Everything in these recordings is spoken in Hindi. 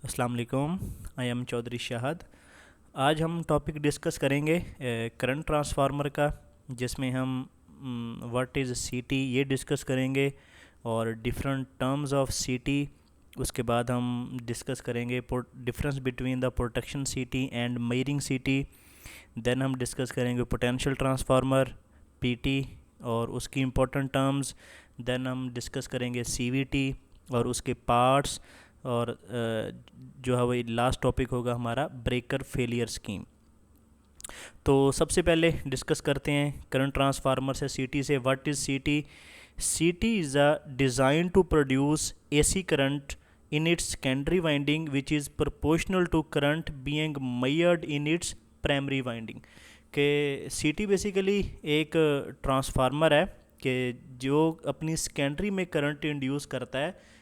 अस्सलाम वालेकुम। I am Chaudhary Shahad. आज हम टॉपिक डिस्कस करेंगे करंट ट्रांसफार्मर का, जिसमें हम व्हाट इज़ सीटी ये डिस्कस करेंगे और डिफरेंट टर्म्स ऑफ सीटी। उसके बाद हम डिस्कस करेंगे डिफरेंस बिटवीन द प्रोटेक्शन सीटी एंड मेयरिंग सीटी। देन हम डिस्कस करेंगे पोटेंशियल ट्रांसफार्मर पीटी और उसकी इम्पोर्टेंट टर्म्स। देन हम डिस्कस करेंगे सीवीटी और उसके पार्ट्स। और जो है वही लास्ट टॉपिक होगा हमारा ब्रेकर फेलियर स्कीम। तो सबसे पहले डिस्कस करते हैं करंट ट्रांसफार्मर से सीटी से। What is CT? CT is a design to produce AC current in its secondary winding which is proportional to current being measured in its primary winding। के सीटी बेसिकली एक ट्रांसफार्मर है कि जो अपनी सेकेंडरी में करंट इंड्यूस करता है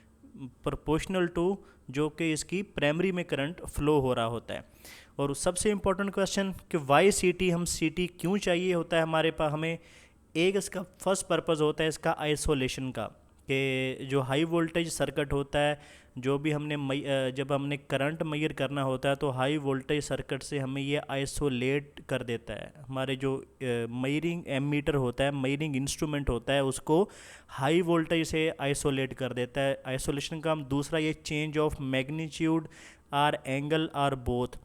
प्रोपोर्शनल टू जो कि इसकी प्राइमरी में करंट फ्लो हो रहा होता है। और सबसे इम्पोर्टेंट क्वेश्चन कि वाई सीटी, हम सीटी क्यों चाहिए होता है हमारे पास हमें। एक इसका फर्स्ट पर्पज़ होता है इसका आइसोलेशन का, कि जो हाई वोल्टेज सर्किट होता है, जो भी जब हमने करंट मेजर करना होता है तो हाई वोल्टेज सर्किट से हमें ये आइसोलेट कर देता है। हमारे जो मेजरिंग एमीटर होता है, मेजरिंग इंस्ट्रूमेंट होता है, उसको हाई वोल्टेज से आइसोलेट कर देता है। आइसोलेशन का हम दूसरा ये change of magnitude or angle or both.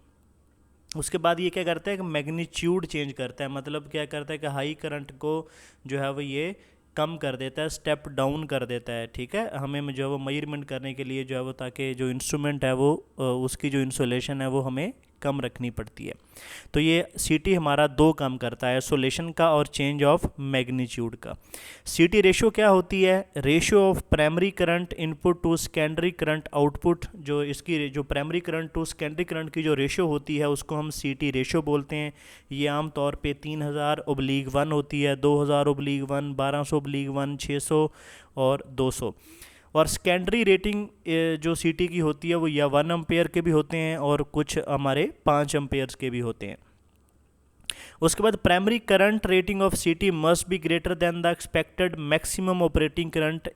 उसके बाद ये क्या करता है कि मैग्नीट्यूड चेंज करता है, मतलब क्या करता है कि हाई करंट को जो है वो ये कम कर देता है, स्टेप डाउन कर देता है। ठीक है, हमें जो है वो मेजरमेंट करने के लिए जो है वो, ताकि जो इंस्ट्रूमेंट है वो उसकी जो इंसुलेशन है वो हमें कम रखनी पड़ती है। तो ये सीटी हमारा दो काम करता है, आइसोलेशन का और चेंज ऑफ मैग्नीट्यूड का। सीटी रेशियो क्या होती है? Ratio of primary current input to secondary current output. जो इसकी जो primary current to secondary current की जो रेशियो होती है उसको हम सीटी रेशियो बोलते हैं। ये आम तौर पे 3000/1 होती है, 2000/1, 1200/1, 600 और 200। और सेकेंडरी रेटिंग जो सीटी की होती है वो या 1 एम्पेयर के भी होते हैं और कुछ हमारे 5 एम्पेयर्स के भी होते हैं। उसके बाद प्राइमरी करंट रेटिंग ऑफ सीटी must be greater than the expected maximum operating current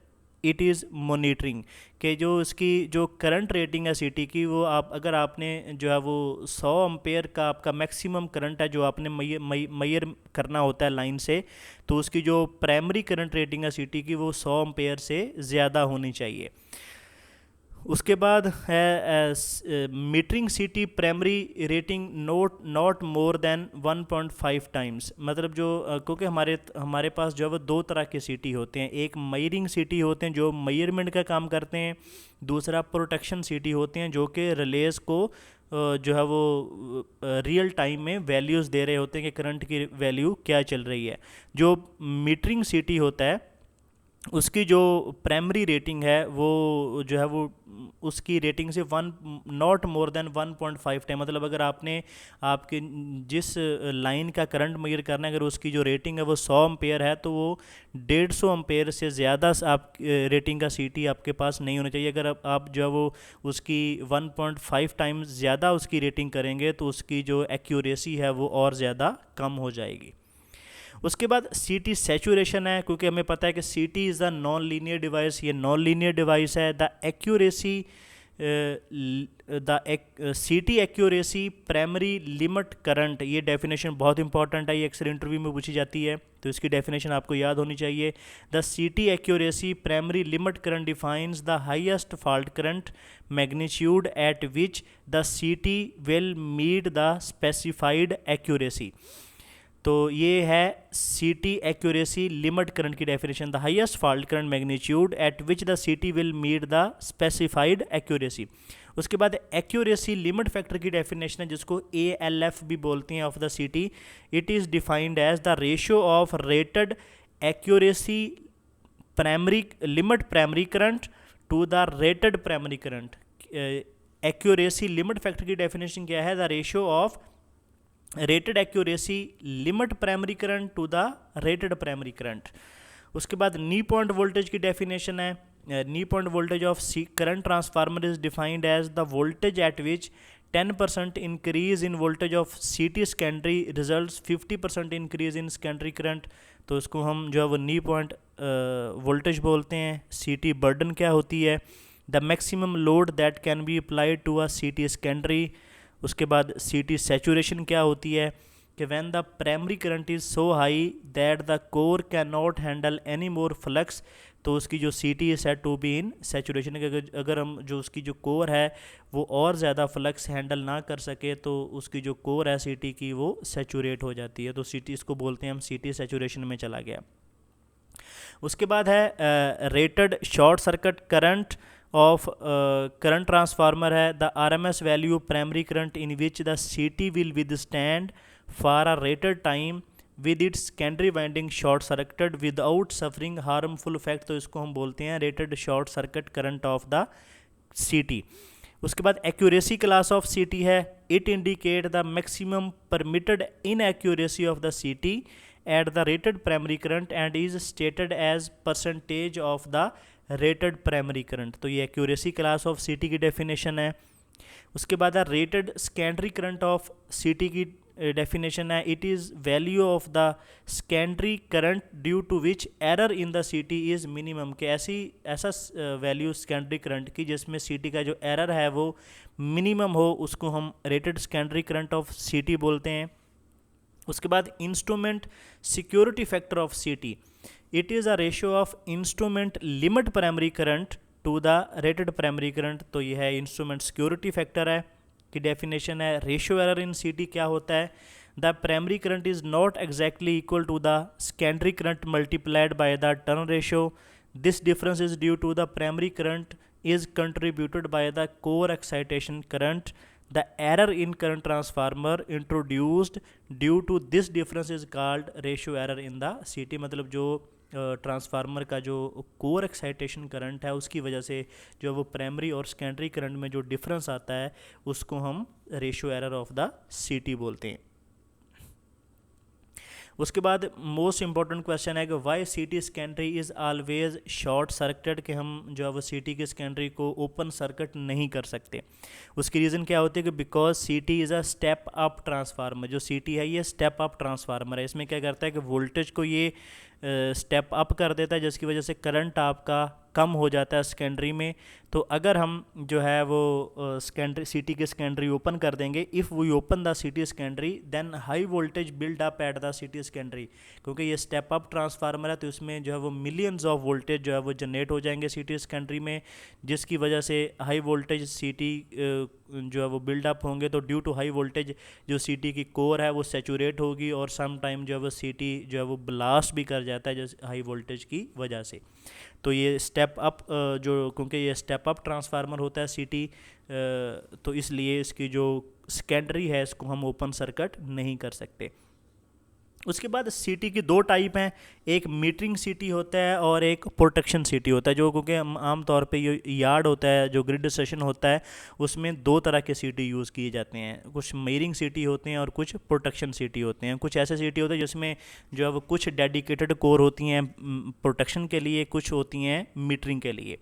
it is monitoring. कि जो इसकी जो करंट रेटिंग है सीटी की, वो आप अगर आपने जो है वो 100 एम्पेयर का आपका मैक्सिमम करंट है जो आपने मैयर करना होता है लाइन से, तो उसकी जो प्राइमरी करंट रेटिंग है सीटी की वो 100 एम्पेयर से ज़्यादा होनी चाहिए। उसके बाद है मीटरिंग सीटी primary rating not more than 1.5 times. मतलब जो क्योंकि हमारे पास जो है वो दो तरह के सीटी होते हैं, एक मेजरिंग सीटी होते हैं जो मेजरमेंट का काम करते हैं, दूसरा प्रोटेक्शन सीटी होते हैं जो कि रिलेज को जो है वो रियल टाइम में वैल्यूज़ दे रहे होते हैं कि करंट की वैल्यू क्या चल रही है। जो मीटरिंग सीटी होता है उसकी जो प्राइमरी रेटिंग है वो जो है वो उसकी रेटिंग से नॉट मोर देन 1.5 टाइम। मतलब अगर आपने आपके जिस लाइन का करंट मेजर करना है, अगर उसकी जो रेटिंग है वो 100 एम्पेयर है तो वो 150 एम्पेयर से ज़्यादा आप रेटिंग का सीटी आपके पास नहीं होना चाहिए। अगर आप जो है वो उसकी 1.5 टाइम्स ज़्यादा उसकी रेटिंग करेंगे तो उसकी जो एक्यूरेसी है वो और ज़्यादा कम हो जाएगी। उसके बाद सीटी सैचुरेशन है, क्योंकि हमें पता है कि सीटी is the non linear device. ये नॉन लीनियर डिवाइस है। द एक्यूरेसी सीटी एक्यूरेसी प्राइमरी लिमिट करंट, ये डेफिनेशन बहुत इंपॉर्टेंट है, ये अक्सर इंटरव्यू में पूछी जाती है तो इसकी डेफिनेशन आपको याद होनी चाहिए। The CT accuracy primary limit current defines the highest fault current magnitude at which the CT will meet the specified accuracy. तो ये है सीटी एक्यूरेसी लिमिट करंट की definition, the highest fault current magnitude at which the CT will meet the specified accuracy. उसके बाद एक्यूरेसी लिमिट फैक्टर की डेफिनेशन है जिसको ALF भी बोलते हैं of the CT. It is defined as the ratio of rated accuracy primary limit primary current to the rated primary current. Accuracy limit factor की डेफिनेशन क्या है? The ratio of rated accuracy limit primary current to the rated primary current. उसके बाद नी पॉइंट वोल्टेज की डेफिनेशन है। Knee point voltage of current transformer is defined as the voltage at which 10% increase in voltage of CT secondary results 50% increase in secondary current. तो इसको हम जो है वो नी पॉइंट वोल्टेज बोलते हैं। सीटी बर्डन क्या होती है? The maximum load that can be applied to a CT secondary. उसके बाद सिटी सैचुरेशन क्या होती है कि when the primary current is so high that the core can not handle any more flux, तो उसकी जो CT is set to be in saturation. अगर हम जो उसकी जो कोर है वो और ज़्यादा फ्लक्स हैंडल ना कर सके तो उसकी जो कोर है सिटी की वो सैचुरेट हो जाती है, तो सिटी इसको बोलते हैं हम सिटी सैचुरेशन में चला गया। उसके बाद है rated short circuit current of current transformer है the RMS value primary current in which the CT will withstand for a rated time with its secondary winding short circuited without suffering harmful effect, तो इसको हम बोलते हैं rated short circuit current of the CT. उसके बाद एक्यूरेसी क्लास ऑफ सिटी है it indicate the maximum permitted in accuracy of the CT at the rated primary current and is stated as percentage of the rated primary current, तो ये एक्यूरेसी क्लास ऑफ सिटी की डेफिनेशन है। उसके बाद है rated secondary current of CT की डेफिनेशन है it is value of the secondary current due to which error in the CT is minimum, कि ऐसा वैल्यू सेकेंडरी करंट की जिसमें सिटी का जो एरर है वो मिनिमम हो, उसको हम rated secondary current of CT बोलते हैं। उसके बाद instrument security factor of CT it is a ratio of instrument limit primary current to the rated primary current, तो यह है इंस्ट्रूमेंट सिक्योरिटी फैक्टर है की डेफिनेशन है। रेशियो एरर इन सिटी क्या होता है, the primary current is not exactly equal to the secondary current multiplied by the turn ratio, this difference is due to the primary current is contributed by the core excitation current. The error in current transformer introduced due to this difference is called ratio error in the CT, मतलब जो ट्रांसफार्मर का जो कोर एक्साइटेशन करंट है उसकी वजह से जो वो प्राइमरी और सेकेंडरी करंट में जो डिफरेंस आता है उसको हम ratio error of the CT बोलते हैं। उसके बाद मोस्ट इंपॉर्टेंट क्वेश्चन है कि why CT secondary is always short circuited, कि हम जो है वो सिटी की सेकेंडरी को ओपन सर्किट नहीं कर सकते। उसकी रीज़न क्या होती है कि because city is a step up transformer, जो सिटी है ये स्टेप अप ट्रांसफार्मर है। इसमें क्या करता है कि वोल्टेज को ये स्टेप अप कर देता है जिसकी वजह से करंट आपका कम हो जाता है सेकेंडरी में। तो अगर हम जो है वो सेकेंडरी सिटी की सेकेंडरी ओपन कर देंगे, if we open the CT secondary then high voltage build up at the CT secondary, क्योंकि ये स्टेप अप ट्रांसफार्मर है तो इसमें जो है वो मिलियंस ऑफ वोल्टेज जो है वो जनरेट हो जाएंगे सिटी सेकेंडरी में, जिसकी वजह से हाई वोल्टेज सिटी जो है वो बिल्ड अप होंगे। तो ड्यू टू हाई वोल्टेज जो सिटी की कोर है वो सैचुरेट होगी और सम टाइम जो है वो सिटी जो है वो ब्लास्ट भी कर जाता है जैसे हाई वोल्टेज की वजह से। तो ये स्टेप अप जो क्योंकि ये स्टेप अप ट्रांसफार्मर होता है सिटी, तो इसलिए इसकी जो सेकेंडरी है इसको हम ओपन सर्किट नहीं कर सकते। उसके बाद सिटी की दो टाइप हैं, एक मीटरिंग सिटी होता है और एक प्रोटेक्शन सिटी होता है। जो क्योंकि आम तौर पे ये यार्ड होता है जो ग्रिड सेशन होता है उसमें दो तरह के सिटी यूज़ किए जाते हैं, कुछ मीटरिंग सिटी होते हैं और कुछ प्रोटेक्शन सिटी होते हैं। कुछ ऐसे सिटी होते हैं जिसमें जो है वो कुछ डेडिकेटेड कोर होती हैं प्रोटेक्शन के लिए, कुछ होती हैं मीटरिंग के लिए,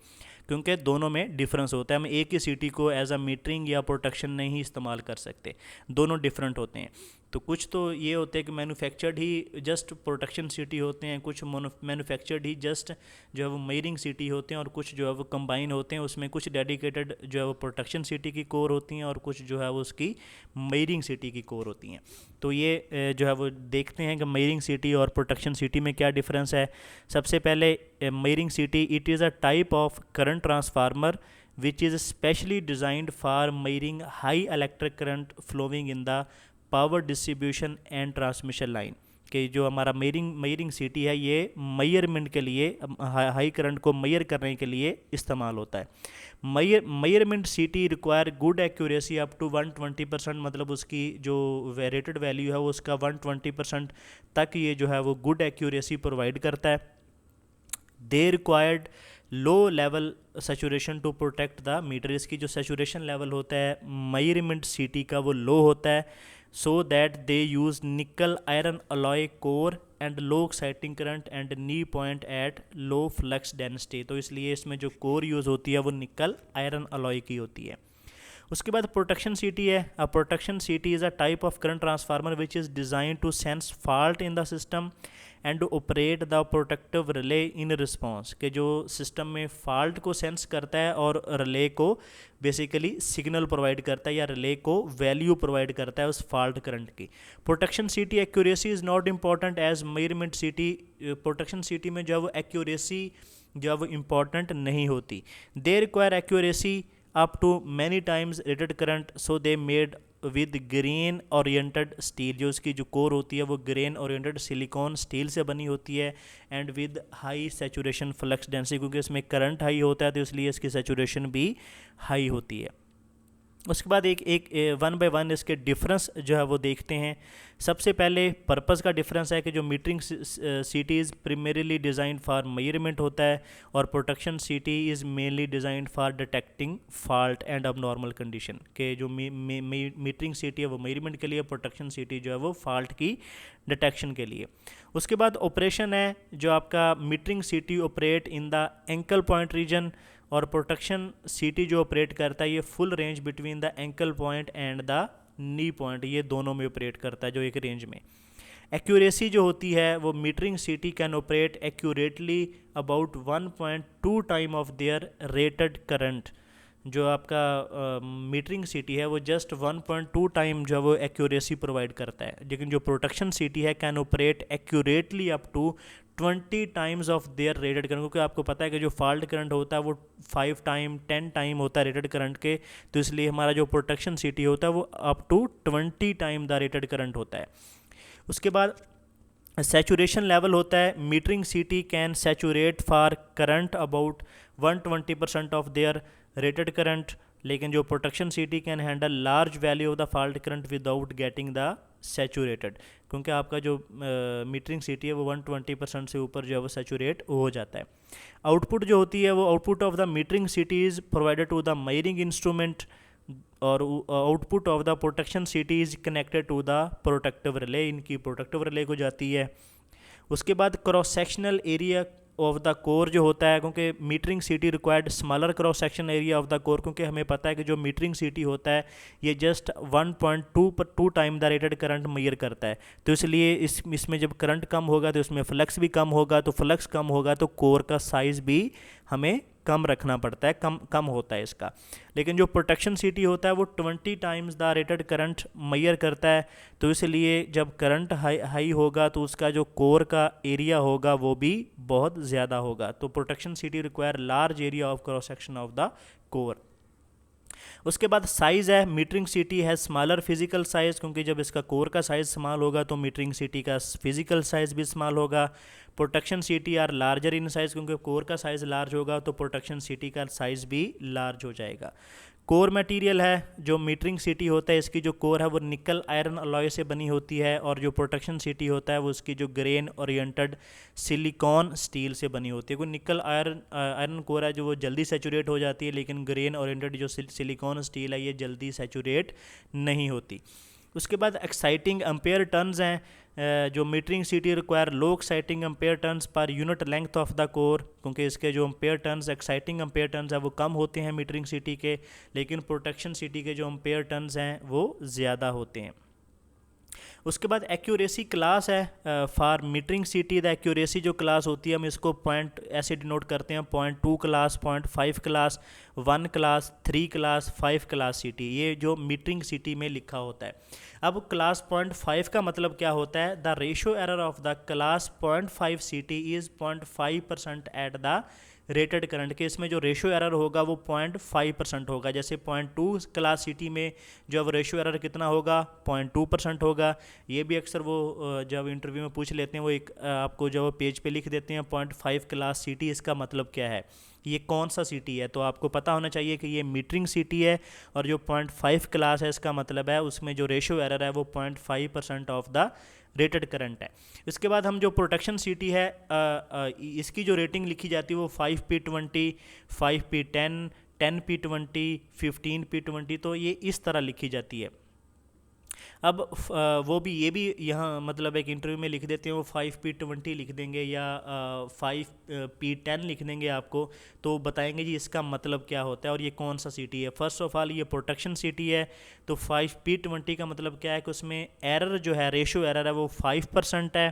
क्योंकि दोनों में डिफरेंस होता है। हम एक ही सिटी को एज अ मीटरिंग या प्रोटेक्शन नहीं इस्तेमाल कर सकते, दोनों डिफरेंट होते हैं। तो कुछ तो ये होते हैं कि मैन्युफैक्चर्ड ही जस्ट प्रोटेक्शन सिटी होते हैं, कुछ मैन्युफैक्चर्ड ही जस्ट जो है वो मीटरिंग सिटी होते हैं, और कुछ जो है वो कंबाइन होते हैं, उसमें कुछ डेडिकेटेड जो है वो प्रोटेक्शन सिटी की कोर होती हैं और कुछ जो है वो उसकी मीटरिंग सिटी की कोर होती हैं। तो ये जो है वो देखते हैं कि मीटरिंग सिटी और प्रोटेक्शन सिटी में क्या डिफरेंस है। सबसे पहले metering city it is a type of current transformer which is specially designed for measuring high electric current flowing in the power distribution and transmission line, कि जो हमारा मेयरिंग सिटी है ये मेयरमेंट के लिए हाई करंट को मेयर करने के लिए इस्तेमाल होता है। Measurement CT require good accuracy up to 120%, मतलब उसकी जो रेटेड वैल्यू है वो उसका 120% तक ये जो है वो गुड एक्यूरेसी प्रोवाइड करता है। They required low level saturation to protect the meter, इसकी जो सैचुरेशन लेवल होता है मेयरमेंट सिटी का वो लो होता है, so that they use nickel iron alloy core and low exciting current and knee point at low flux density। तो इसलिए इसमें जो कोर यूज़ होती है वो निकल आयरन अलॉय की होती है। उसके बाद प्रोटेक्शन सीटी है। A protection CT is a type of current transformer which is design to sense fault in the system and operate the protective relay in response, के जो सिस्टम में फॉल्ट को सेंस करता है और रिले को बेसिकली सिग्नल प्रोवाइड करता है या रिले को वैल्यू प्रोवाइड करता है उस फॉल्ट करंट की। Protection CT accuracy is not important as measurement CT. Protection CT में जो है वो एक्यूरेसी जो है वो इम्पॉर्टेंट नहीं होती। They require accuracy up to many times rated current, so they made with grain oriented steel, जो इसकी जो कोर होती है वो ग्रेन ओरिएंटेड सिलिकॉन स्टील से बनी होती है, and with high saturation flux density, क्योंकि इसमें करंट हाई होता है तो इसलिए इसकी सैचुरेशन भी हाई होती है। उसके बाद एक वन बाय वन इसके डिफरेंस जो है वो देखते हैं। सबसे पहले पर्पस का डिफरेंस है कि जो metering CT is प्रिमेरीली design for measurement होता है और protection CT is mainly design for detecting fault and अब नॉर्मल कंडीशन, के जो मीटरिंग सीटी है वो मेजरमेंट के लिए, प्रोटेक्शन सीटी जो है वो फॉल्ट की डिटेक्शन के लिए। उसके बाद ऑपरेशन है, जो आपका metering CT operate in the ankle point region और प्रोटेक्शन सीटी जो ऑपरेट करता है ये full range between the ankle point and the knee point, ये दोनों में ऑपरेट करता है जो एक रेंज में। एक्यूरेसी जो होती है वो मीटरिंग सीटी can operate accurately about 1.2 time of their rated current. जो आपका मीटरिंग सीटी है वो जस्ट 1.2 टाइम जो है वो एक्यूरेसी प्रोवाइड करता है, लेकिन जो प्रोटेक्शन सीटी है can operate accurately up to 20 times of their rated current, क्योंकि आपको पता है कि जो फॉल्ट करंट होता है वो 5 टाइम 10 टाइम होता है रेटेड करंट के, तो इसलिए हमारा जो प्रोटेक्शन सीटी होता है वो up to 20 time the rated current होता है। उसके बाद सैचुरेशन लेवल होता है, मीटरिंग सीटी can saturate for current about 120% of their rated current, लेकिन जो प्रोटेक्शन सीटी can handle large value of the fault current without getting the saturated, क्योंकि आपका जो मीटरिंग सीटी है वो 120% से ऊपर जो है वो सैचुरेट हो जाता है। आउटपुट जो होती है वो output of the metering CT is provided to the measuring instrument और output of the protection CT is connected to the protective relay, इनकी प्रोटेक्टिव रिले को जाती है। उसके बाद cross sectional area of the core जो होता है, क्योंकि metering CT required smaller cross section area of the core, क्योंकि हमें पता है कि जो मीटरिंग सीटी होता है ये just 1.2 time the rated current measure करता है, तो इसलिए इसमें जब करंट कम होगा तो इसमें फ्लक्स भी कम होगा, तो फ्लक्स कम होगा तो कोर का साइज़ भी हमें कम रखना पड़ता है, कम होता है इसका। लेकिन जो प्रोटेक्शन सीटी होता है वो 20 times the rated current measure करता है, तो इसलिए जब करंट हाई होगा तो उसका जो कोर का एरिया होगा वो भी बहुत ज़्यादा होगा। तो प्रोटेक्शन सीटी require large area of cross section of the core. उसके बाद साइज़ है, मीटरिंग सीटी है स्मॉलर फिजिकल साइज़, क्योंकि जब इसका कोर का साइज़ स्मॉल होगा तो मीटरिंग सीटी का फिजिकल साइज़ भी स्मॉल होगा। प्रोटेक्शन सीटी आर लार्जर इन साइज़, क्योंकि कोर का साइज़ लार्ज होगा तो प्रोटेक्शन सीटी का साइज़ भी लार्ज हो जाएगा। कोर मटेरियल है, जो मीटरिंग सीटी होता है इसकी जो कोर है वो निकल आयरन अलॉय से बनी होती है, और जो प्रोटेक्शन सीटी होता है वो उसकी जो ग्रेन ओरिएंटेड सिलिकॉन स्टील से बनी होती है। कोई निकल आयरन कोर है जो वो जल्दी सैचुरेट हो जाती है, लेकिन ग्रेन ओरिएंटेड जो सिलिकॉन स्टील है ये जल्दी सैचुरेट नहीं होती। उसके बाद एक्साइटिंग एम्पेयर टर्न्स हैं, जो मीटरिंग सीटी require low exciting ampere turns per unit length of the core, क्योंकि इसके जो ampere turns exciting ampere turns है वो कम होते हैं मीटरिंग सीटी के, लेकिन प्रोटेक्शन सीटी के जो एम्पेयर टर्न्स हैं वो ज़्यादा होते हैं। उसके बाद एक्यूरेसी क्लास है फॉर मीटरिंग सीटी, द एक्यूरेसी जो क्लास होती है हम इसको पॉइंट ऐसे डिनोट करते हैं, 0.2 class, 0.5 class, 1 class, 3 class, 5 class सीटी, ये जो मीटरिंग सीटी में लिखा होता है। अब क्लास 0.5 का मतलब क्या होता है, the ratio error of the class 0.5 सीटी is 0.5% eight the rated current, के इसमें जो रेशियो एरर होगा वो 0.5% होगा। जैसे 0.2 क्लास सीटी में जो रेशियो एरर कितना होगा 0.2% होगा। ये भी अक्सर वो जब इंटरव्यू में पूछ लेते हैं वो एक आपको जब पेज पे लिख देते हैं 0.5 क्लास सीटी, इसका मतलब क्या है, ये कौन सा सीटी है, तो आपको पता होना चाहिए कि ये मीटरिंग सीटी है, और जो 0.5 क्लास है इसका मतलब है उसमें जो रेशियो एरर है वो 0.5% ऑफ द रेटेड करंट है। इसके बाद हम जो प्रोटेक्शन सीटी है इसकी जो रेटिंग लिखी जाती है वो 5P20, 5P10, 10P20, 15P20, तो ये इस तरह लिखी जाती है। अब वो भी ये भी यहाँ मतलब एक इंटरव्यू में लिख देते हैं, वो 5P20 लिख देंगे या 5P10 लिख देंगे आपको, तो बताएंगे जी इसका मतलब क्या होता है और ये कौन सा सीटी है। फर्स्ट ऑफ ऑल ये प्रोटेक्शन सीटी है, तो 5P20 का मतलब क्या है कि उसमें एरर जो है, रेशो एरर है वो 5% है।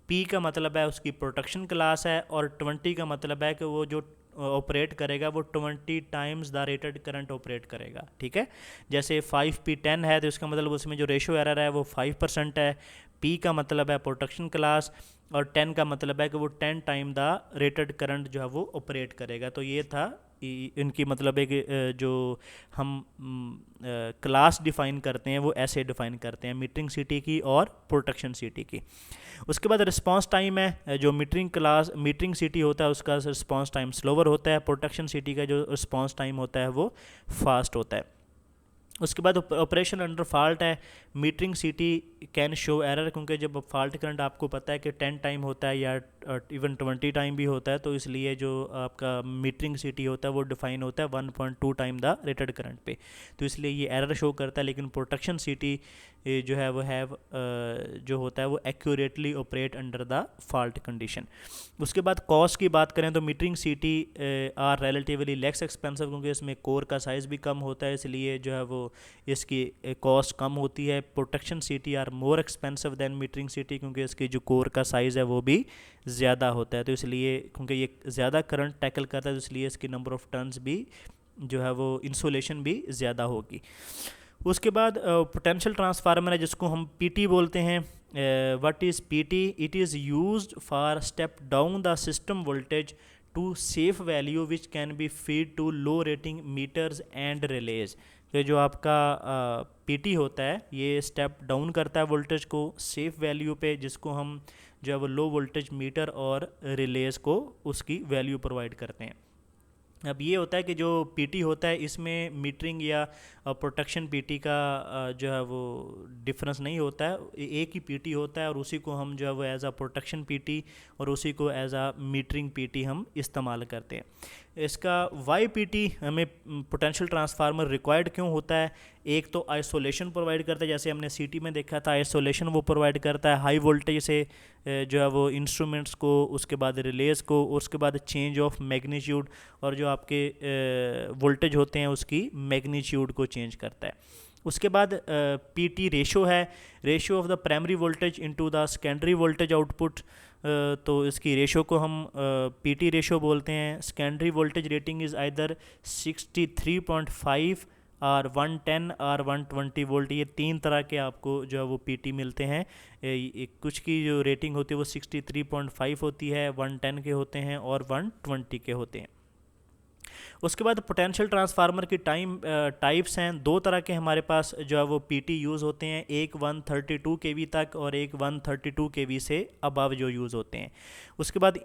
पी का मतलब है उसकी प्रोटेक्शन क्लास है, और 20 का मतलब है कि वो जो ऑपरेट करेगा वो 20 times the rated current operate करेगा। ठीक है, जैसे 5P10 है तो इसका मतलब उसमें जो रेशो एरर है वो 5% है। पी का मतलब है प्रोटेक्शन क्लास, और 10 का मतलब है कि वो 10 टाइम द रेटेड करंट जो है वो ऑपरेट करेगा। तो ये था इनकी मतलब एक जो हम क्लास डिफ़ाइन करते हैं वो ऐसे डिफ़ाइन करते हैं, मीटरिंग सिटी की और प्रोटेक्शन सिटी की। उसके बाद रिस्पांस टाइम है, जो मीटरिंग सिटी होता है उसका रिस्पांस टाइम स्लोवर होता है, प्रोटेक्शन सिटी का जो रिस्पांस टाइम होता है वो फास्ट होता है। उसके बाद ऑपरेशन अंडर फॉल्ट है, metering city can show error, क्योंकि जब फॉल्ट करंट आपको पता है कि 10 टाइम होता है या इवन 20 टाइम भी होता है, तो इसलिए जो आपका मीटरिंग सिटी होता है वो डिफाइन होता है 1.2 टाइम द रेटेड करंट पे, तो इसलिए ये एरर शो करता है। लेकिन प्रोटेक्शन सिटी जो है वो जो होता है वो accurately operate under the fault condition. उसके बाद कॉस्ट की बात करें तो metering CT are relatively less expensive, क्योंकि इसमें कोर का साइज़ भी कम होता है, इसलिए जो है वो इसकी कॉस्ट कम होती है। Protection CT are more expensive than metering CT, क्योंकि इसकी जो कोर का साइज़ है वो भी ज़्यादा होता है, तो इसलिए क्योंकि ये ज़्यादा करंट टैकल करता है तो इसलिए इसकी नंबर ऑफ़ टर्न्स भी जो है वो इंसुलेशन भी ज़्यादा होगी। उसके बाद पोटेंशियल ट्रांसफार्मर है जिसको हम पीटी बोलते हैं। What is PT? It is used for step down the system voltage to safe value which can be feed to low rating meters and relays. तो जो आपका पीटी होता है ये स्टेप डाउन करता है वोल्टेज को सेफ वैल्यू पे, जिसको हम जो है वो लो वोल्टेज मीटर और रिलेज को उसकी वैल्यू प्रोवाइड करते हैं। अब ये होता है कि जो पीटी होता है इसमें मीटरिंग या प्रोटेक्शन पीटी का जो है वो डिफरेंस नहीं होता है, एक ही पीटी होता है और उसी को हम जो है वो एज आ प्रोटेक्शन पीटी और उसी को एज आ मीटरिंग पीटी हम इस्तेमाल करते हैं। इसका वाई पीटी हमें पोटेंशियल ट्रांसफार्मर रिक्वायर्ड क्यों होता है? एक तो आइसोलेशन प्रोवाइड करता है, जैसे हमने सिटी में देखा था आइसोलेशन वो प्रोवाइड करता है हाई वोल्टेज से जो है वो इंस्ट्रूमेंट्स को, उसके बाद रिलेज को, उसके बाद चेंज ऑफ मैग्नीट्यूड, और जो आपके वोल्टेज होते हैं उसकी मैग्नीट्यूड को चेंज करता है। उसके बाद पीटी रेशो है, ratio of the primary voltage into the secondary voltage output, तो इसकी रेशो को हम पीटी रेशो बोलते हैं। Secondary voltage rating is either 63.5 और 110 और 120 वोल्ट, ये तीन तरह के आपको जो है वो पीटी मिलते हैं। कुछ की जो रेटिंग होती है वो 63.5 होती है, 110 के होते हैं और 120 के होते हैं। उसके बाद पोटेंशियल ट्रांसफार्मर की टाइप्स हैं, दो तरह के हमारे पास जो है वो पीटी यूज़ होते हैं, एक 132 केवी तक और एक 132 केवी से अबव जो यूज़ होते हैं। उसके बाद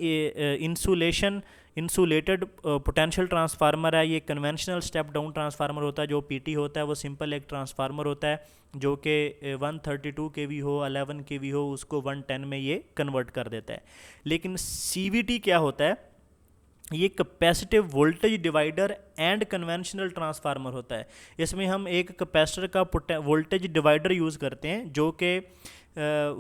इंसुलेटेड पोटेंशियल ट्रांसफार्मर है, ये कन्वेंशनल स्टेप डाउन ट्रांसफार्मर होता है। जो पीटी होता है वो सिंपल एक ट्रांसफार्मर होता है जो कि 132 केवी हो, 11 केवी हो, उसको 110 में ये कन्वर्ट कर देता है। लेकिन सीवीटी क्या होता है? ये capacitive voltage divider and conventional transformer होता है। इसमें हम एक कैपेसिटर का वोल्टेज डिवाइडर यूज़ करते हैं, जो कि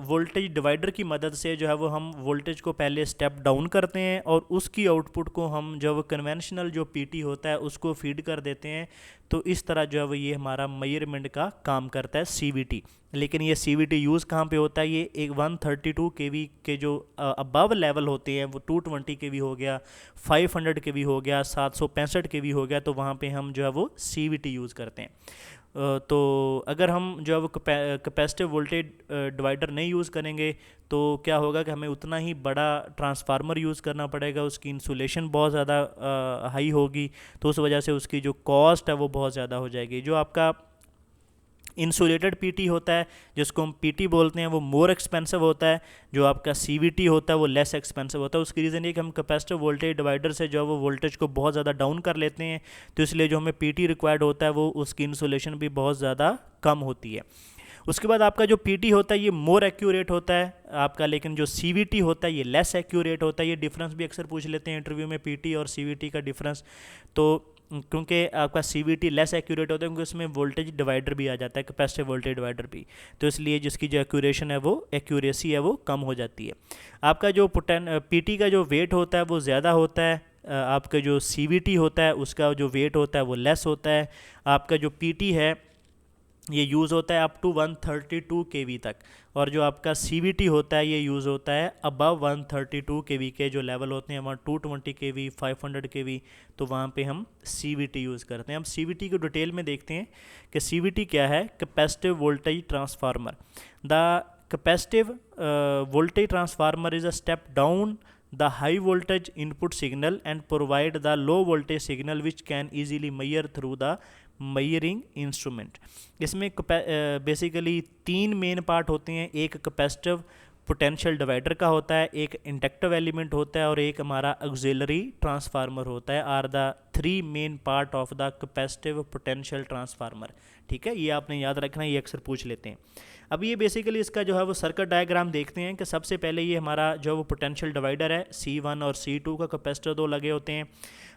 वोल्टेज डिवाइडर की मदद से जो है वो हम वोल्टेज को पहले स्टेप डाउन करते हैं और उसकी आउटपुट को हम जो वो कन्वेंशनल जो पीटी होता है उसको फीड कर देते हैं। तो इस तरह जो है वो ये हमारा मेजरमेंट का काम करता है सीवीटी। लेकिन ये सीवीटी यूज़ कहाँ पे होता है? ये एक 132 केवी के जो अबव लेवल होते हैं, वो 220 केवी हो गया, 500 केवी हो गया, 765 केवी हो गया, तो वहाँ पे हम जो है वो सीवीटी यूज़ करते हैं। तो अगर हम जो है वो कैपेसिटिव वोल्टेज डिवाइडर नहीं यूज़ करेंगे तो क्या होगा कि हमें उतना ही बड़ा ट्रांसफार्मर यूज़ करना पड़ेगा, उसकी इंसुलेशन बहुत ज़्यादा हाई होगी, तो उस वजह से उसकी जो कॉस्ट है वो बहुत ज़्यादा हो जाएगी। जो आपका इंसुलेटेड पीटी होता है जिसको हम पीटी बोलते हैं वो मोर एक्सपेंसिव होता है, जो आपका सीवीटी होता है वो लेस एक्सपेंसिव होता है। उसकी रीज़न ये कि हम कैपेसिटिव वोल्टेज डिवाइडर से जो है वो वोल्टेज को बहुत ज़्यादा डाउन कर लेते हैं, तो इसलिए जो हमें पीटी रिक्वायर्ड होता है वो उसकी इंसुलेशन भी बहुत ज़्यादा कम होती है। उसके बाद आपका जो पीटी होता है ये मोर एक्यूरेट होता है आपका, लेकिन जो सीवीटी होता है ये लेस एक्यूरेट होता है। ये डिफरेंस भी अक्सर पूछ लेते हैं इंटरव्यू में, पीटी और सीवीटी का डिफरेंस। तो क्योंकि आपका CVT लेस एक्यूरेट होता है क्योंकि उसमें वोल्टेज डिवाइडर भी आ जाता है, कैपेसिटिव वोल्टेज डिवाइडर भी, तो इसलिए जिसकी जो एक्यूरेशन है वो एक्यूरेसी है वो कम हो जाती है। आपका जो PT का जो वेट होता है वो ज़्यादा होता है, आपका जो CVT होता है उसका जो वेट होता है वो लेस होता है। आपका जो PT है ये यूज़ होता है अप टू 132 kV तक, और जो आपका CVT होता है ये यूज़ होता है अबव 132 kV के जो लेवल होते हैं, वहाँ 220 kV 500 kV, तो वहाँ पे हम CVT यूज़ करते हैं। हम CVT को डिटेल में देखते हैं कि CVT क्या है। Capacitive voltage transformer, the capacitive voltage transformer is a step down the high voltage input signal and provide the low voltage signal which can easily measure through the measuring instrument। इसमें बेसिकली 3 मेन पार्ट होते हैं, एक कैपेसिटिव पोटेंशियल डिवाइडर का होता है, एक इंडक्टिव एलिमेंट होता है और एक हमारा ऑक्सिलरी ट्रांसफार्मर होता है, are the 3 main part of the capacitive potential transformer. ठीक है, ये आपने याद रखना, ये अक्सर पूछ लेते हैं। अब ये बेसिकली इसका जो है वो सर्किट डायग्राम देखते हैं कि सबसे पहले ये हमारा जो वो पोटेंशियल डिवाइडर है, C1 और C2 का कैपेसिटर 2 लगे होते हैं।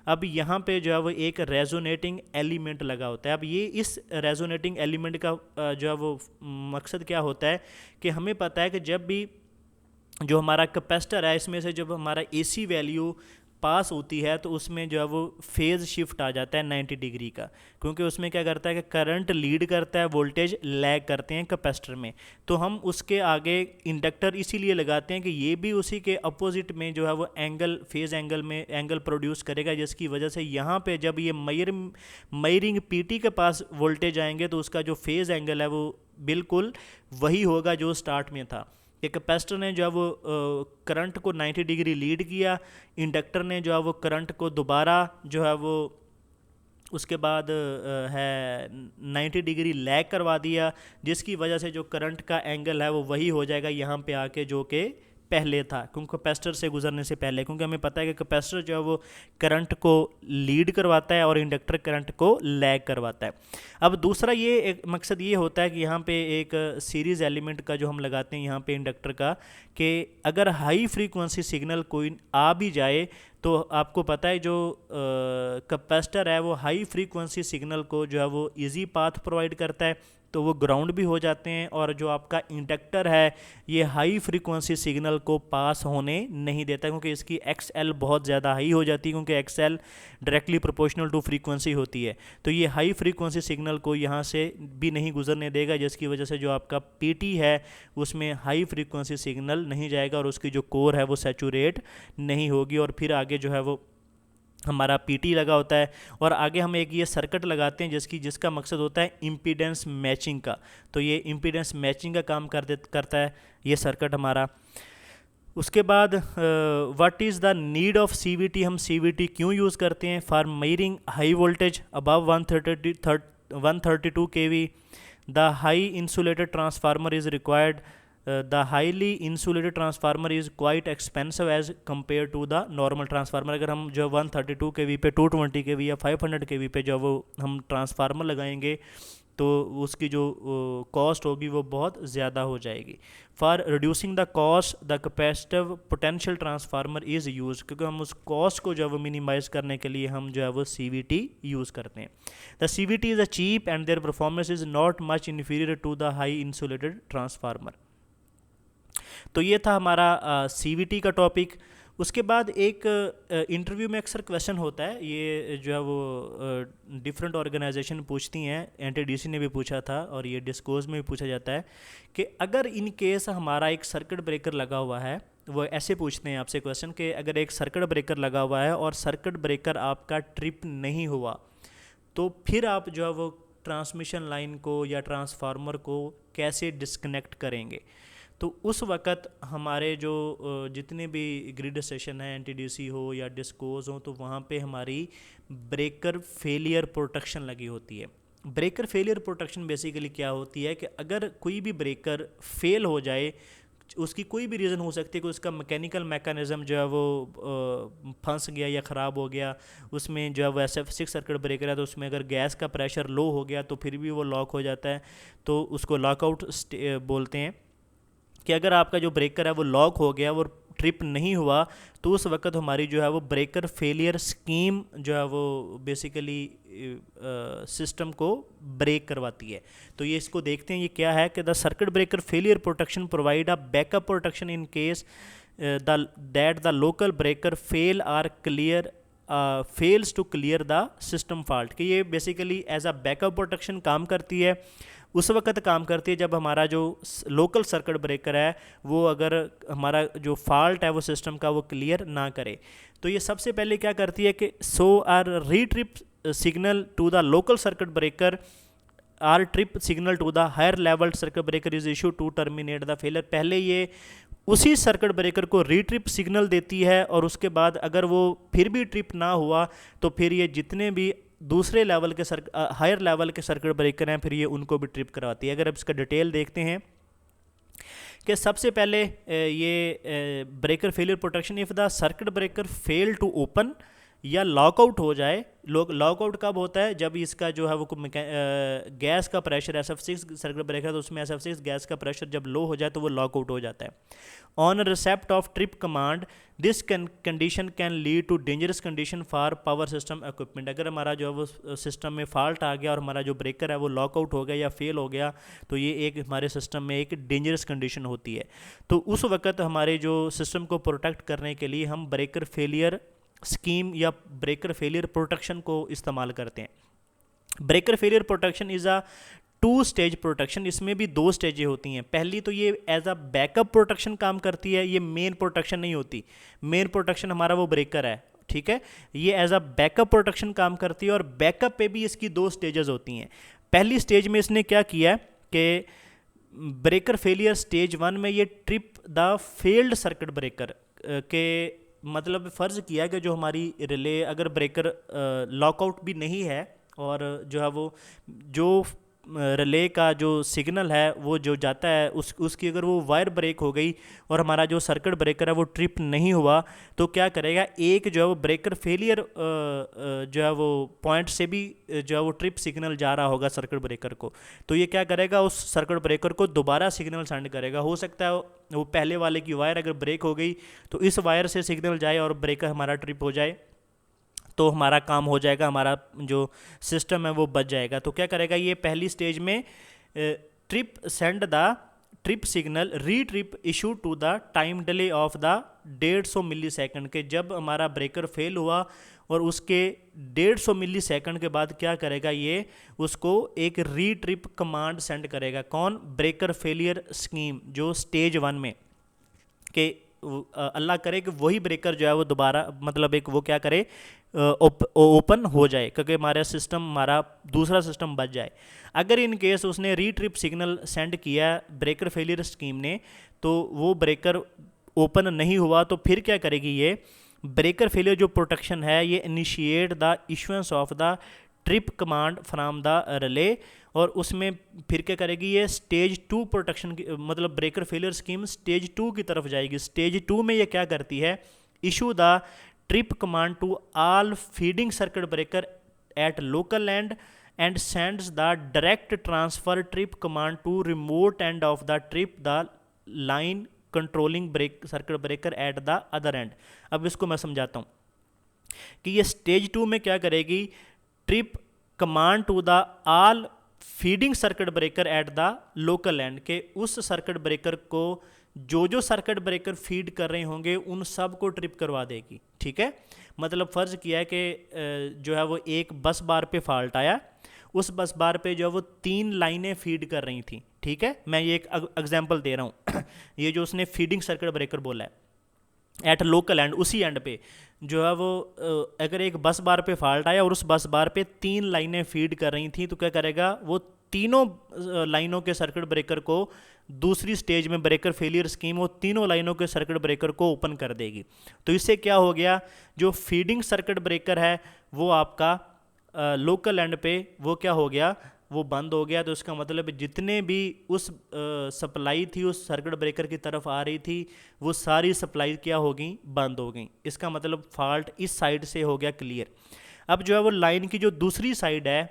अब यहाँ पे जो है वो एक रेजोनेटिंग एलिमेंट लगा होता है। अब ये इस रेजोनेटिंग एलिमेंट का जो है वो मकसद क्या होता है कि हमें पता है कि जब भी जो हमारा कैपेसिटर है इसमें से जब हमारा AC वैल्यू पास होती है तो उसमें जो है वो फेज़ शिफ्ट आ जाता है 90 डिग्री का, क्योंकि उसमें क्या करता है कि करंट लीड करता है, वोल्टेज लैग करते हैं कैपेसिटर में। तो हम उसके आगे इंडक्टर इसीलिए लगाते हैं कि ये भी उसी के अपोजिट में जो है वो एंगल, फेज़ एंगल में एंगल प्रोड्यूस करेगा, जिसकी वजह से यहाँ पे जब ये मेजरिंग PT के पास वोल्टेज आएंगे तो उसका जो फेज़ एंगल है वो बिल्कुल वही होगा जो स्टार्ट में था। एक कैपेसिटर ने जो है वो करंट को 90 डिग्री लीड किया, इंडक्टर ने जो है वो करंट को दोबारा जो है वो उसके बाद है 90 डिग्री लैग करवा दिया, जिसकी वजह से जो करंट का एंगल है वो वही हो जाएगा यहाँ पे आके जो कि पहले था, क्योंकि कैपेसिटर से गुजरने से पहले, क्योंकि हमें पता है कि कैपेसिटर जो है वो करंट को लीड करवाता है और इंडक्टर करंट को लैग करवाता है। अब दूसरा ये एक मकसद ये होता है कि यहाँ पे एक सीरीज़ एलिमेंट का जो हम लगाते हैं यहाँ पे इंडक्टर का, कि अगर हाई फ्रीक्वेंसी सिग्नल कोई आ भी जाए तो आपको पता है जो कैपेसिटर है वो हाई फ्रीक्वेंसी सिग्नल को जो है वो इजी पाथ प्रोवाइड करता है, तो वो ग्राउंड भी हो जाते हैं, और जो आपका इंडक्टर है ये हाई फ्रीक्वेंसी सिग्नल को पास होने नहीं देता, क्योंकि इसकी XL बहुत ज़्यादा हाई हो जाती है, क्योंकि XL directly proportional to frequency होती है। तो ये हाई फ्रीक्वेंसी सिग्नल को यहाँ से भी नहीं गुजरने देगा, जिसकी वजह से जो आपका PT है उसमें हाई फ्रीक्वेंसी सिग्नल नहीं जाएगा और उसकी जो कोर है वो सैचुरेट नहीं होगी, और फिर आगे जो है वो हमारा PT लगा होता है। और आगे हम एक ये सर्किट लगाते हैं जिसका मकसद होता है इम्पीडेंस मैचिंग का। तो ये इम्पीडेंस मैचिंग का काम करता है ये सर्किट हमारा। उसके बाद what is the need of CVT, हम CVT क्यों यूज़ करते हैं? For measuring high voltage above 132 kV, the high insulated transformer is required, the highly insulated transformer is quite expensive as compared to the normal transformer। अगर हम जो 132 kV पे 220 kV या 500 kV पे जो वो हम ट्रांसफार्मर लगाएंगे तो उसकी जो कॉस्ट होगी वो बहुत ज़्यादा हो जाएगी। For reducing the cost the capacitive potential transformer is use, क्योंकि हम उस कॉस्ट को जो है वो मिनिमाइज़ करने के लिए हम जो है वो CVT यूज़ करते हैं। The CVT is a cheap and their performance is not much inferior to the high insulated transformer. तो ये था हमारा CVT का टॉपिक। उसके बाद एक इंटरव्यू में अक्सर क्वेश्चन होता है, ये जो है वो डिफरेंट ऑर्गेनाइजेशन पूछती हैं, NTDC ने भी पूछा था और ये डिस्कोर्स में भी पूछा जाता है कि अगर इन केस हमारा एक सर्किट ब्रेकर लगा हुआ है, वो ऐसे पूछते हैं आपसे क्वेश्चन कि अगर एक सर्किट ब्रेकर लगा हुआ है और सर्किट ब्रेकर आपका ट्रिप नहीं हुआ, तो फिर आप जो है वो ट्रांसमिशन लाइन को या ट्रांसफार्मर को कैसे डिस्कनेक्ट करेंगे? तो उस वक़्त हमारे जो जितने भी ग्रिड स्टेशन हैं, NTDC हो या डिस्कोज हो, तो वहाँ पे हमारी ब्रेकर फेलियर प्रोटेक्शन लगी होती है। ब्रेकर फेलियर प्रोटेक्शन बेसिकली क्या होती है कि अगर कोई भी ब्रेकर फेल हो जाए, उसकी कोई भी रीज़न हो सकती है कि उसका मैकेनिकल मैकेनिज़्म जो है वो फंस गया या ख़राब हो गया, उसमें जो है वो SF6 सर्किट ब्रेकर है तो उसमें अगर गैस का प्रेशर लो हो गया तो फिर भी वो लॉक हो जाता है, तो उसको लॉकआउट बोलते हैं। कि अगर आपका जो ब्रेकर है वो लॉक हो गया, वो ट्रिप नहीं हुआ तो उस वक्त हमारी जो है वो ब्रेकर फेलियर स्कीम जो है वो बेसिकली सिस्टम को ब्रेक करवाती है। तो ये इसको देखते हैं ये क्या है कि the circuit breaker failure protection provide a backup protection in case that the local breaker fails to clear the system fault. कि ये basically as a backup protection काम करती है, उस वक्त काम करती है जब हमारा जो लोकल सर्किट ब्रेकर है वो अगर हमारा जो फॉल्ट है वो सिस्टम का वो क्लियर ना करे। तो ये सबसे पहले क्या करती है कि so or retrip signal to the local circuit breaker or trip signal to the higher level circuit breaker is issue to terminate the failure. पहले ये उसी सर्किट ब्रेकर को रीट्रिप सिग्नल देती है और उसके बाद अगर वो फिर भी ट्रिप ना हुआ तो फिर ये जितने भी दूसरे लेवल के हायर लेवल के सर्किट ब्रेकर हैं फिर ये उनको भी ट्रिप करवाती है। अगर अब इसका डिटेल देखते हैं कि सबसे पहले ये breaker failure protection, if the circuit breaker fail to open या लॉकआउट हो जाए। लॉकआउट कब होता है? जब इसका जो है वो गैस का प्रेशर SF6 सर्किट ब्रेकर है तो उसमें SF6 गैस का प्रेशर जब लो हो जाए तो वो लॉकआउट हो जाता है। On receipt of trip command this condition can lead to dangerous condition for power system equipment. अगर हमारा जो है वो सिस्टम में फॉल्ट आ गया और हमारा जो ब्रेकर है वो लॉकआउट हो गया या फेल हो गया तो ये एक हमारे सिस्टम में एक डेंजरस कंडीशन होती है। तो उस वक्त हमारे जो सिस्टम को प्रोटेक्ट करने के लिए हम ब्रेकर फेलियर स्कीम या ब्रेकर फेलियर प्रोटेक्शन को इस्तेमाल करते हैं। Breaker failure protection is a 2 stage protection. इसमें भी 2 स्टेजें होती हैं। पहली तो ये एज अ बैकअप प्रोटेक्शन काम करती है, ये मेन प्रोटेक्शन नहीं होती। मेन प्रोटेक्शन हमारा वो ब्रेकर है, ठीक है। ये एज अ बैकअप प्रोटेक्शन काम करती है और बैकअप पे भी इसकी 2 स्टेजेस होती हैं। पहली स्टेज में इसने क्या किया कि ब्रेकर फेलियर स्टेज 1 में ये trip the failed circuit breaker के मतलब फ़र्ज़ किया कि जो हमारी रिले अगर ब्रेकर लॉकआउट भी नहीं है और जो है वो जो रिले का जो सिग्नल है वो जो जाता है उसकी अगर वो वायर ब्रेक हो गई और हमारा जो सर्किट ब्रेकर है वो ट्रिप नहीं हुआ तो क्या करेगा, एक जो है वो ब्रेकर फेलियर जो है वो पॉइंट से भी जो है वो ट्रिप सिग्नल जा रहा होगा सर्किट ब्रेकर को। तो ये क्या करेगा, उस सर्किट ब्रेकर को दोबारा सिग्नल सेंड करेगा। हो सकता है वो पहले वाले की वायर अगर ब्रेक हो गई तो इस वायर से सिग्नल जाए और ब्रेकर हमारा ट्रिप हो जाए तो हमारा काम हो जाएगा, हमारा जो सिस्टम है वो बच जाएगा। तो क्या करेगा, ये पहली स्टेज में trip send the trip signal re trip issue to the time delay of the 150 millisecond के जब हमारा ब्रेकर फेल हुआ और उसके 150 मिली सेकेंड के बाद क्या करेगा, ये उसको एक री ट्रिप कमांड सेंड करेगा। कौन? ब्रेकर फेलियर स्कीम जो स्टेज 1 में के अल्लाह करे कि वही ब्रेकर जो है वो दोबारा मतलब एक वो क्या करे ओपन हो जाए क्योंकि हमारा सिस्टम हमारा दूसरा सिस्टम बच जाए। अगर इन केस उसने री ट्रिप सिग्नल सेंड किया ब्रेकर फेलियर स्कीम ने तो वो ब्रेकर ओपन नहीं हुआ तो फिर क्या करेगी, ये ब्रेकर फेलियर जो प्रोटेक्शन है ये initiate the issuance of the trip command from the relay और उसमें फिर क्या करेगी, ये स्टेज 2 प्रोटेक्शन की मतलब ब्रेकर फेलियर स्कीम स्टेज 2 की तरफ जाएगी। स्टेज 2 में ये क्या करती है, issue the trip command to all feeding circuit breaker at local end sends the direct transfer trip command to remote end of the trip the line controlling circuit breaker at the other end. अब इसको मैं समझाता हूँ कि ये स्टेज 2 में क्या करेगी, trip command to the all feeding circuit breaker at the local end के उस सर्किट ब्रेकर को जो सर्किट ब्रेकर फीड कर रहे होंगे उन सब को ट्रिप करवा देगी, ठीक है। मतलब फ़र्ज़ किया है कि जो है वो एक बस बार पे फॉल्ट आया, उस बस बार पे जो है वो 3 लाइनें फीड कर रही थी, ठीक है। मैं ये एक एग्जांपल दे रहा हूँ ये जो उसने फीडिंग सर्किट ब्रेकर बोला है एट लोकल एंड उसी एंड पे जो है वो अगर एक बस बार पे फॉल्ट आया और उस बस बार पे 3 लाइनें फीड कर रही थी तो क्या करेगा, वो तीनों लाइनों के सर्किट ब्रेकर को दूसरी स्टेज में ब्रेकर फेलियर स्कीम वो तीनों लाइनों के सर्किट ब्रेकर को ओपन कर देगी। तो इससे क्या हो गया, जो फीडिंग सर्किट ब्रेकर है वो आपका लोकल एंड पे वो क्या हो गया, वो बंद हो गया। तो इसका मतलब जितने भी उस सप्लाई थी उस सर्किट ब्रेकर की तरफ आ रही थी वो सारी सप्लाई क्या हो गई, बंद हो गई। इसका मतलब फॉल्ट इस साइड से हो गया क्लियर। अब जो है वो लाइन की जो दूसरी साइड है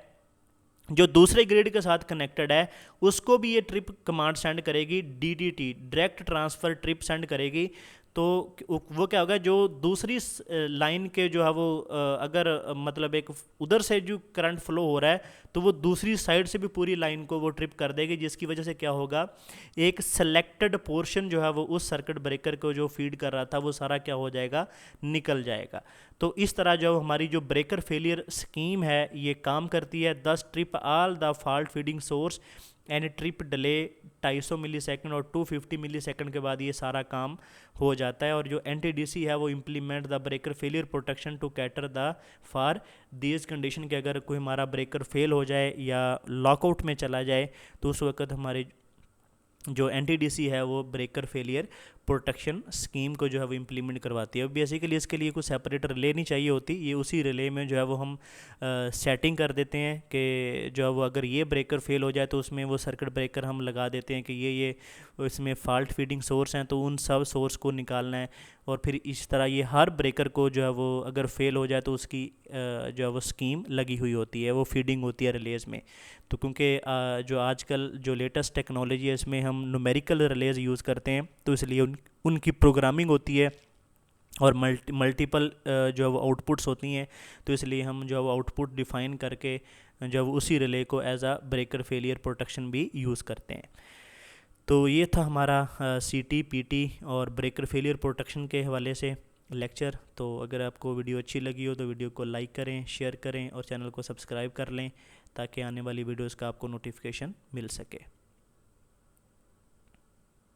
जो दूसरे ग्रिड के साथ कनेक्टेड है उसको भी ये ट्रिप कमांड सेंड करेगी, DTT direct transfer trip send करेगी। तो वो क्या होगा, जो दूसरी लाइन के जो है वो अगर मतलब एक उधर से जो करंट फ्लो हो रहा है तो वो दूसरी साइड से भी पूरी लाइन को वो ट्रिप कर देगी, जिसकी वजह से क्या होगा, एक सेलेक्टेड पोर्शन जो है वो उस सर्किट ब्रेकर को जो फीड कर रहा था वो सारा क्या हो जाएगा, निकल जाएगा। तो इस तरह जो हमारी जो ब्रेकर फेलियर स्कीम है ये काम करती है। 10 trip all the fault feeding source end trip delay 250 millisecond और 250 मिली सेकेंड के बाद ये सारा काम हो जाता है। और जो NTDC है वो implement the breaker failure protection to cater the for these condition के अगर कोई हमारा ब्रेकर फेल हो जाए या लॉकआउट में चला जाए तो उस वक्त हमारे जो NTDC है वो ब्रेकर फेलियर प्रोटेक्शन स्कीम को जो है वो इम्प्लीमेंट करवाती है। बेसिकली इसके लिए कुछ सेपरेट रिले नहीं चाहिए होती, ये उसी रिले में जो है वो हम सेटिंग कर देते हैं कि जो है वो अगर ये ब्रेकर फेल हो जाए तो उसमें वो सर्किट ब्रेकर हम लगा देते हैं कि ये इसमें फॉल्ट फीडिंग सोर्स हैं तो उन सब सोर्स को निकालना है। और फिर इस तरह ये हर ब्रेकर को जो है वो अगर फेल हो जाए तो उसकी जो है वो स्कीम लगी हुई होती है, वो फीडिंग होती है रिलेज़ में। तो क्योंकि जो आजकल जो लेटेस्ट टेक्नोलॉजी है इसमें हम न्यूमेरिकल रिलेज़ यूज़ करते हैं तो इसलिए उनकी प्रोग्रामिंग होती है और मल्टीपल जो है वो आउटपुट्स होती हैं, तो इसलिए हम जो है वो आउटपुट डिफ़ाइन करके जो उसी रिले को as a breaker failure protection भी यूज़ करते हैं। तो ये था हमारा CT PT और ब्रेकर फेलियर प्रोटेक्शन के हवाले से लेक्चर। तो अगर आपको वीडियो अच्छी लगी हो तो वीडियो को लाइक करें, शेयर करें और चैनल को सब्सक्राइब कर लें ताकि आने वाली वीडियोस का आपको नोटिफिकेशन मिल सके।